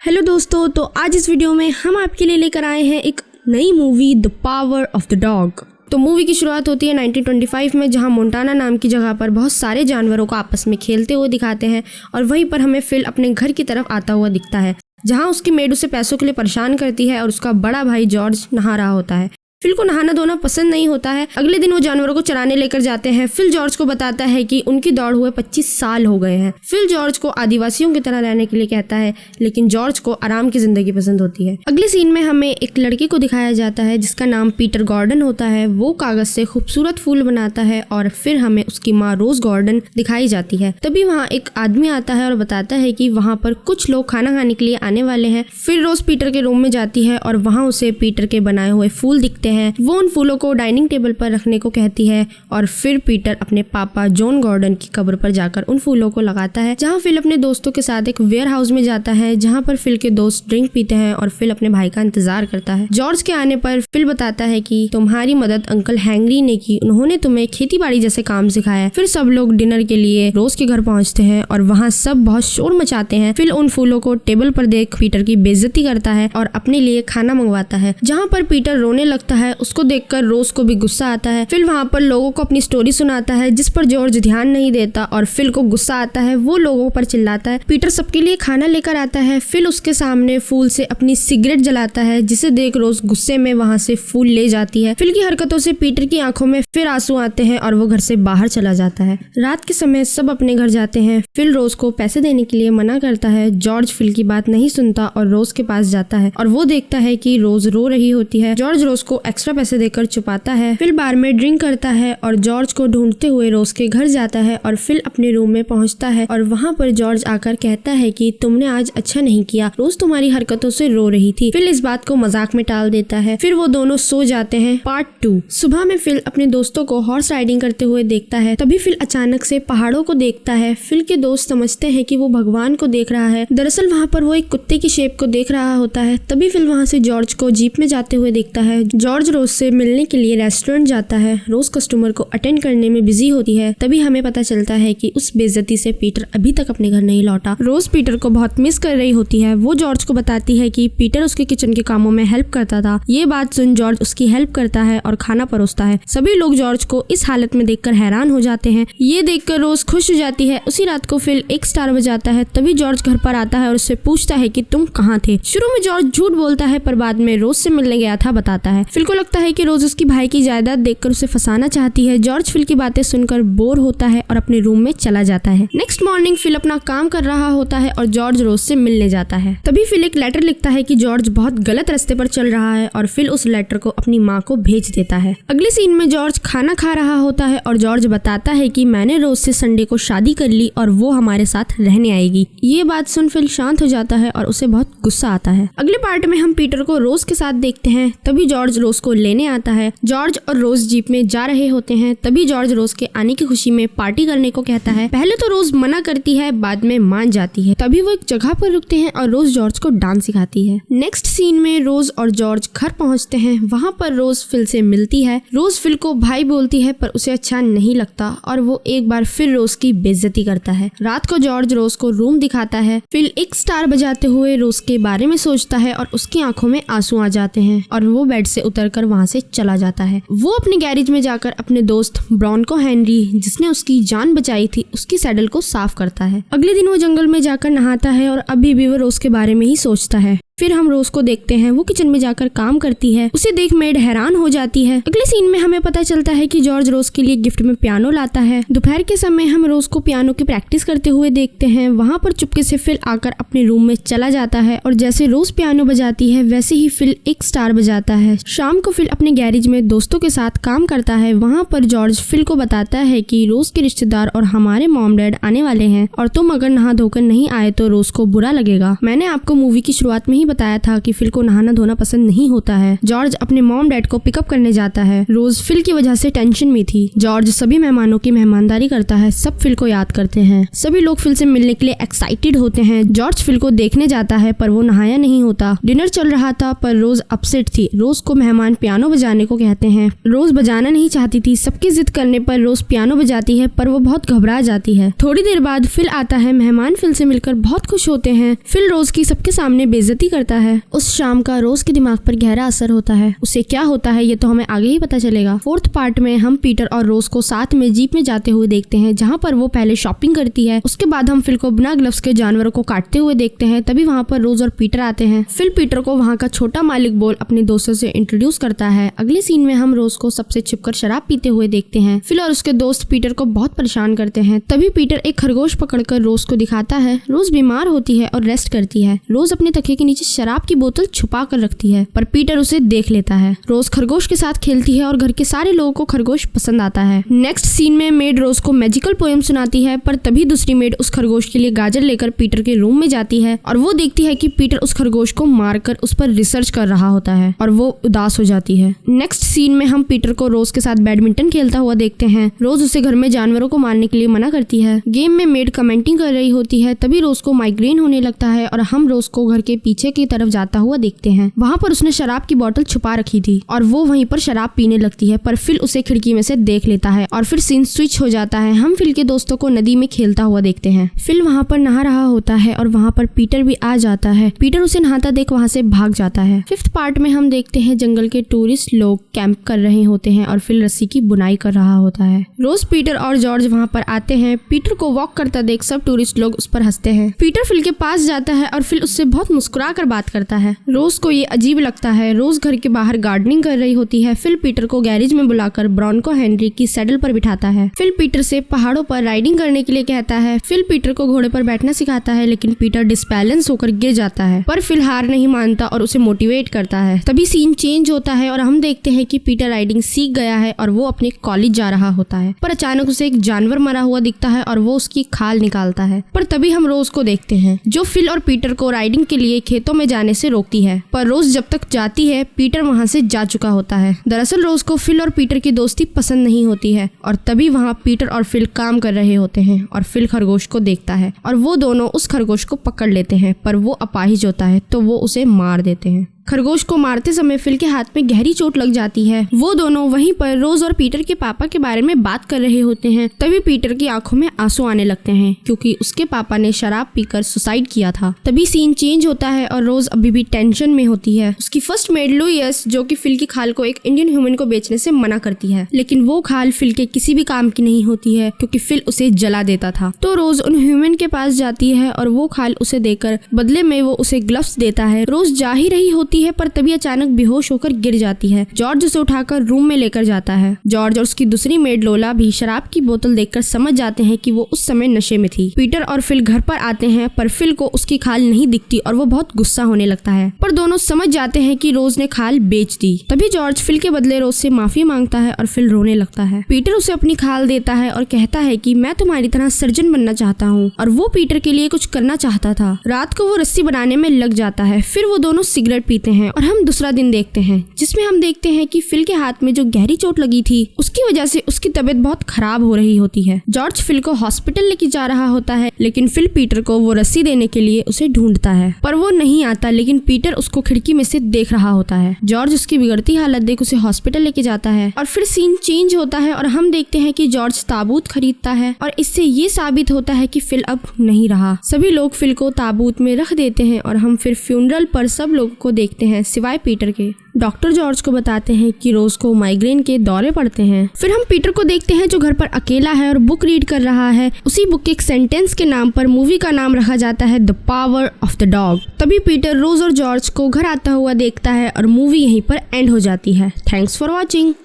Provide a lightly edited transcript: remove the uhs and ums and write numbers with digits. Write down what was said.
Hello दोस्तों, तो आज इस वीडियो में हम आपके लिए लेकर आए हैं एक नई movie the power of the dog. तो मूवी की शुरुआत होती है 1925 में, जहां मोंटाना नाम की जगह पर बहुत सारे जानवरों को आपस में खेलते हुए दिखाते हैं और वहीं पर हमें फिल अपने घर की तरफ आता हुआ दिखता है, जहां उसकी मेड उसे पैसों के लिए परेशान करती है और उसका बड़ा भाई जॉर्ज नहा रहा होता है। फिल को नहाना धोना पसंद नहीं होता है। अगले दिन वो जानवरों को चराने लेकर जाते हैं। फिल जॉर्ज को बताता है कि उनकी दौड़ हुए 25 साल हो गए हैं। फिल जॉर्ज को आदिवासियों की तरह रहने के लिए कहता है, लेकिन जॉर्ज को आराम की जिंदगी पसंद होती है। अगले सीन में हमें एक लड़के को दिखाया जाता है जिसका नाम पीटर गॉर्डन होता है। वो कागज से खूबसूरत फूल बनाता है और फिर हमें उसकी माँ रोज गॉर्डन दिखाई जाती है। तभी वहाँ एक आदमी आता है और बताता है कि वहाँ पर कुछ लोग खाना खाने के लिए आने वाले हैं। फिर रोज पीटर के रूम में जाती है और वहाँ उसे पीटर के बनाए हुए फूल दिखते हैं। वो उन फूलों को डाइनिंग टेबल पर रखने को कहती है और फिर पीटर अपने पापा जॉन गॉर्डन की कब्र पर जाकर उन फूलों को लगाता है। जहाँ फिल अपने दोस्तों के साथ एक वेयर हाउस में जाता है, जहाँ पर फिल के दोस्त ड्रिंक पीते हैं और फिल अपने भाई का इंतजार करता है। जॉर्ज के आने पर फिल बताता है कि तुम्हारी मदद अंकल हैंगरी ने की, उन्होंने तुम्हें खेती बाड़ी जैसे काम सिखाया। फिर सब लोग डिनर के लिए रोज के घर पहुँचते हैं और वहाँ सब बहुत शोर मचाते हैं। फिल उन फूलों को टेबल पर देख पीटर की बेइज्जती करता है और अपने लिए खाना मंगवाता है। जहाँ पर पीटर रोने लगता है, उसको देखकर रोज को भी गुस्सा आता है। फिल वहाँ पर लोगों को अपनी स्टोरी सुनाता है जिस पर जॉर्ज ध्यान नहीं देता और फिल को गुस्सा आता है। वो लोगों पर चिल्लाता है। पीटर सबके लिए खाना लेकर आता है। फिल उसके सामने फूल से अपनी सिगरेट जलाता है, जिसे देख रोज गुस्से में वहाँ से फूल ले जाती है। फिल की हरकतों से पीटर की आंखों में फिर आंसू आते हैं और वो घर से बाहर चला जाता है। रात के समय सब अपने घर जाते हैं। फिल रोज को पैसे देने के लिए मना करता है। जॉर्ज फिल की बात नहीं सुनता और रोज के पास जाता है और वो देखता है कि रोज रो रही होती है। जॉर्ज रोज को एक्स्ट्रा पैसे देकर छुपाता है। फिल बार में ड्रिंक करता है और जॉर्ज को ढूंढते हुए रोज के घर जाता है और फिल अपने रूम में पहुंचता है और वहाँ पर जॉर्ज आकर कहता है कि तुमने आज अच्छा नहीं किया, रोज तुम्हारी हरकतों से रो रही थी। फिल इस बात को मजाक में टाल देता है। फिर वो दोनों सो जाते हैं। पार्ट 2। सुबह में फिल अपने दोस्तों को हॉर्स राइडिंग करते हुए देखता है। तभी फिल अचानक से पहाड़ों को देखता है। फिल के दोस्त समझते हैं कि वो भगवान को देख रहा है। दरअसल वहाँ पर वो एक कुत्ते की शेप को देख रहा होता है। तभी फिल वहाँ से जॉर्ज को जीप में जाते हुए देखता है। जॉर्ज रोज से मिलने के लिए रेस्टोरेंट जाता है। रोज कस्टमर को अटेंड करने में बिजी होती है। तभी हमें पता चलता है कि उस बेइज्जती से पीटर अभी तक अपने घर नहीं लौटा। रोज पीटर को बहुत मिस कर रही होती है। वो जॉर्ज को बताती है कि पीटर उसके किचन के कामों में हेल्प करता था। ये बात सुन जॉर्ज उसकी हेल्प करता है और खाना परोसता है। सभी लोग जॉर्ज को इस हालत में देखकर हैरान हो जाते हैं। ये देखकर रोज खुश हो जाती है। उसी रात को फिल 1 स्टार बजाता है। तभी जॉर्ज घर पर आता है और उससे पूछता है कि तुम कहाँ थे। शुरू में जॉर्ज झूठ बोलता है, पर बाद में रोज से मिलने गया था बताता है। फिल को लगता है कि रोज उसकी भाई की जायदाद देखकर उसे फंसाना चाहती है। जॉर्ज फिल की बातें सुनकर बोर होता है और अपने रूम में चला जाता है। नेक्स्ट मॉर्निंग फिल अपना काम कर रहा होता है और जॉर्ज रोज से मिलने जाता है। तभी फिल एक लेटर लिखता है कि जॉर्ज बहुत गलत रास्ते पर चल रहा है और फिल उस लेटर को अपनी माँ को भेज देता है। अगले सीन में जॉर्ज खाना खा रहा होता है और जॉर्ज बताता है कि मैंने रोज से संडे को शादी कर ली और वो हमारे साथ रहने आएगी। ये बात सुन फिल शांत हो जाता है और उसे बहुत गुस्सा आता है। अगले पार्ट में हम पीटर को रोज के साथ देखते हैं। तभी जॉर्ज रोज को लेने आता है। जॉर्ज और रोज जीप में जा रहे होते हैं। तभी जॉर्ज रोज के आने की खुशी में पार्टी करने को कहता है। पहले तो रोज मना करती है, बाद में मान जाती है। तभी वो एक जगह पर रुकते हैं और रोज जॉर्ज को डांस सिखाती है। नेक्स्ट सीन में रोज और जॉर्ज घर पहुंचते हैं। वहाँ पर रोज फिल से मिलती है। रोज फिल को भाई बोलती है, पर उसे अच्छा नहीं लगता और वो एक बार फिर रोज की बेइज्जती करता है। रात को जॉर्ज रोज को रूम दिखाता है। फिल 1 स्टार बजाते हुए रोज के बारे में सोचता है और उसकी आंखों में आंसू आ जाते हैं और वो बेड से उतरकर वहाँ से चला जाता है। वो अपने गैरेज में जाकर अपने दोस्त ब्रॉनको हेनरी, जिसने उसकी जान बचाई थी, उसकी सैडल को साफ करता है। अगले दिन वो जंगल में जाकर नहाता है और अभी भी वो रोज के बारे में ही सोचता है। फिर हम रोज को देखते हैं। वो किचन में जाकर काम करती है। उसे देख मेड हैरान हो जाती है। अगले सीन में हमें पता चलता है कि जॉर्ज रोज के लिए गिफ्ट में पियानो लाता है। दोपहर के समय हम रोज को पियानो की प्रैक्टिस करते हुए देखते हैं। वहाँ पर चुपके से फिल आकर अपने रूम में चला जाता है और जैसे रोज पियानो बजाती है वैसे ही फिल 1 स्टार बजाता है। शाम को फिल अपने गैरेज में दोस्तों के साथ काम करता है। वहाँ पर जॉर्ज फिल को बताता है कि रोज के रिश्तेदार और हमारे मॉम डैड आने वाले हैं और तुम अगर नहा धोकर नहीं आए तो रोज को बुरा लगेगा। मैंने आपको मूवी की शुरुआत में ही नहीं बताया था कि फिल को नहाना धोना पसंद नहीं होता है। जॉर्ज अपने मॉम डैड को पिकअप करने जाता है। रोज फिल की वजह से टेंशन में थी। जॉर्ज सभी मेहमानों की मेहमानदारी करता है। सब फिल को याद करते हैं। सभी लोग फिल से मिलने के लिए एक्साइटेड होते हैं। जॉर्ज फिल को देखने जाता है पर वो नहाया नहीं होता। डिनर चल रहा था पर रोज अपसेट थी। रोज को मेहमान पियानो बजाने को कहते हैं। रोज बजाना नहीं चाहती थी। सबकी जिद करने पर रोज पियानो बजाती है पर वो बहुत घबरा जाती है। थोड़ी देर बाद फिल आता है। मेहमान फिल से मिलकर बहुत खुश होते हैं। फिल रोज की सबके सामने बेइज्जती करता है। उस शाम का रोज के दिमाग पर गहरा असर होता है। उसे क्या होता है ये तो हमें आगे ही पता चलेगा। 4th पार्ट में हम पीटर और रोज को साथ में जीप में जाते हुए देखते हैं, जहाँ पर वो पहले शॉपिंग करती है। उसके बाद हम फिल को बिना ग्लव्स के जानवरों को काटते हुए देखते हैं। तभी वहाँ पर रोज और पीटर आते हैं। फिल पीटर को वहाँ का छोटा मालिक बोल अपने दोस्तों से इंट्रोड्यूस करता है। अगले सीन में हम रोज को सबसे छिपकर शराब पीते हुए देखते हैं। फिल और उसके दोस्त पीटर को बहुत परेशान करते हैं। तभी पीटर एक खरगोश पकड़कर रोज को दिखाता है। रोज बीमार होती है और रेस्ट करती है। रोज अपने तकिए के नीचे शराब की बोतल छुपा कर रखती है पर पीटर उसे देख लेता है। रोज खरगोश के साथ खेलती है और घर के सारे लोगों को खरगोश पसंद आता है। नेक्स्ट सीन में मेड रोज को मैजिकल पोएम सुनाती है पर तभी दूसरी मेड उस खरगोश के लिए गाजर लेकर पीटर के रूम में जाती है और वो देखती है कि पीटर उस खरगोश को मारकर उस पर रिसर्च कर रहा होता है और वो उदास हो जाती है। नेक्स्ट सीन में हम पीटर को रोज के साथ बैडमिंटन खेलता हुआ देखते हैं। रोज उसे घर में जानवरों को मारने के लिए मना करती है। गेम में मेड कमेंटिंग कर रही होती है। तभी रोज को माइग्रेन होने लगता है और हम रोज को घर के पीछे की तरफ जाता हुआ देखते हैं। वहाँ पर उसने शराब की बोतल छुपा रखी थी और वो वहीं पर शराब पीने लगती है पर फिल उसे खिड़की में से देख लेता है और फिर सीन स्विच हो जाता है। हम फिल के दोस्तों को नदी में खेलता हुआ देखते हैं। फिल वहाँ पर नहा रहा होता है और वहाँ पर पीटर भी आ जाता है। पीटर उसे नहाता देख वहाँ से भाग जाता है। 5th पार्ट में हम देखते हैं जंगल के टूरिस्ट लोग कैंप कर रहे होते हैं और फिल रस्सी की बुनाई कर रहा होता है। रोज पीटर और जॉर्ज वहाँ पर आते हैं। पीटर को वॉक करता देख सब टूरिस्ट लोग उस पर हंसते हैं। पीटर फिल के पास जाता है और फिल उससे बहुत मुस्कुरा कर बात करता है। रोज को ये अजीब लगता है। रोज घर के बाहर गार्डनिंग कर रही होती है। फिल पीटर को गैरेज में बुलाकर ब्रॉन्को हेनरी की सैडल पर बिठाता है। फिल पीटर से पहाड़ों पर राइडिंग करने के लिए कहता है। फिल पीटर को घोड़े पर बैठना सिखाता है लेकिन पीटर डिसबैलेंस होकर गिर जाता है पर फिल हार नहीं मानता और उसे मोटिवेट करता है। तभी सीन चेंज होता है और हम देखते हैं कि पीटर राइडिंग सीख गया है और वो अपने कॉलेज जा रहा होता है पर अचानक उसे एक जानवर मरा हुआ दिखता है और वो उसकी खाल निकालता है। पर तभी हम रोज को देखते हैं जो फिल और पीटर को राइडिंग के लिए खेतों में जाने से रोकती है पर रोज जब तक जाती है पीटर वहाँ से जा चुका होता है। दरअसल रोज को फिल और पीटर की दोस्ती पसंद नहीं होती है और तभी वहाँ पीटर और फिल काम कर रहे होते हैं और फिल खरगोश को देखता है और वो दोनों उस खरगोश को पकड़ लेते हैं पर वो अपाहिज होता है तो वो उसे मार देते हैं। खरगोश को मारते समय फिल के हाथ में गहरी चोट लग जाती है। वो दोनों वहीं पर रोज और पीटर के पापा के बारे में बात कर रहे होते हैं। तभी पीटर की आंखों में आंसू आने लगते हैं क्योंकि उसके पापा ने शराब पीकर सुसाइड किया था। तभी सीन चेंज होता है और रोज अभी भी टेंशन में होती है। उसकी फर्स्ट मेड लुइस जो कि फिल की खाल को एक इंडियन ह्यूमन को बेचने से मना करती है लेकिन वो खाल फिल के किसी भी काम की नहीं होती है क्योंकि फिल उसे जला देता था। तो रोज उन ह्यूमन के पास जाती है और वो खाल उसे देकर बदले में वो उसे ग्लव्स देता है। रोज जा ही रही होती है पर तभी अचानक बेहोश होकर गिर जाती है। जॉर्ज उसे उठाकर रूम में लेकर जाता है। जॉर्ज और उसकी दूसरी मेड लोला भी शराब की बोतल देखकर समझ जाते हैं कि वो उस समय नशे में थी। पीटर और फिल घर पर आते हैं पर फिल को उसकी खाल नहीं दिखती और वो बहुत गुस्सा होने लगता है पर दोनों समझ जाते हैं कि रोज ने खाल बेच दी। तभी जॉर्ज फिल के बदले रोज से माफी मांगता है और फिल रोने लगता है। पीटर उसे अपनी खाल देता है और कहता है कि मैं तुम्हारी तरह सर्जन बनना चाहता हूँ और वो पीटर के लिए कुछ करना चाहता था। रात को वो रस्सी बनाने में लग जाता है। फिर वो दोनों सिगरेट पीते हैं और हम दूसरा दिन देखते हैं जिसमें हम देखते हैं कि फिल के हाथ में जो गहरी चोट लगी थी उसकी वजह से उसकी तबीयत बहुत खराब हो रही होती है। जॉर्ज फिल को हॉस्पिटल लेके जा रहा होता है लेकिन फिल पीटर को वो रस्सी देने के लिए उसे ढूंढता है पर वो नहीं आता लेकिन पीटर उसको खिड़की में से देख रहा होता है। जॉर्ज उसकी बिगड़ती हालत देख उसे हॉस्पिटल लेके जाता है और फिर सीन चेंज होता है और हम देखते हैं कि जॉर्ज ताबूत खरीदता है और इससे ये साबित होता है कि फिल अब नहीं रहा। सभी लोग फिल को ताबूत में रख देते हैं और हम फिर फ्यूनरल पर सब लोगों को देखते हैं सिवाय पीटर के। डॉक्टर जॉर्ज को बताते हैं कि रोज को माइग्रेन के दौरे पड़ते हैं। फिर हम पीटर को देखते हैं जो घर पर अकेला है और बुक रीड कर रहा है। उसी बुक के एक सेंटेंस के नाम पर मूवी का नाम रखा जाता है the power of the dog. तभी पीटर रोज और जॉर्ज को घर आता हुआ देखता है और मूवी यहीं पर एंड हो जाती है। Thanks for watching.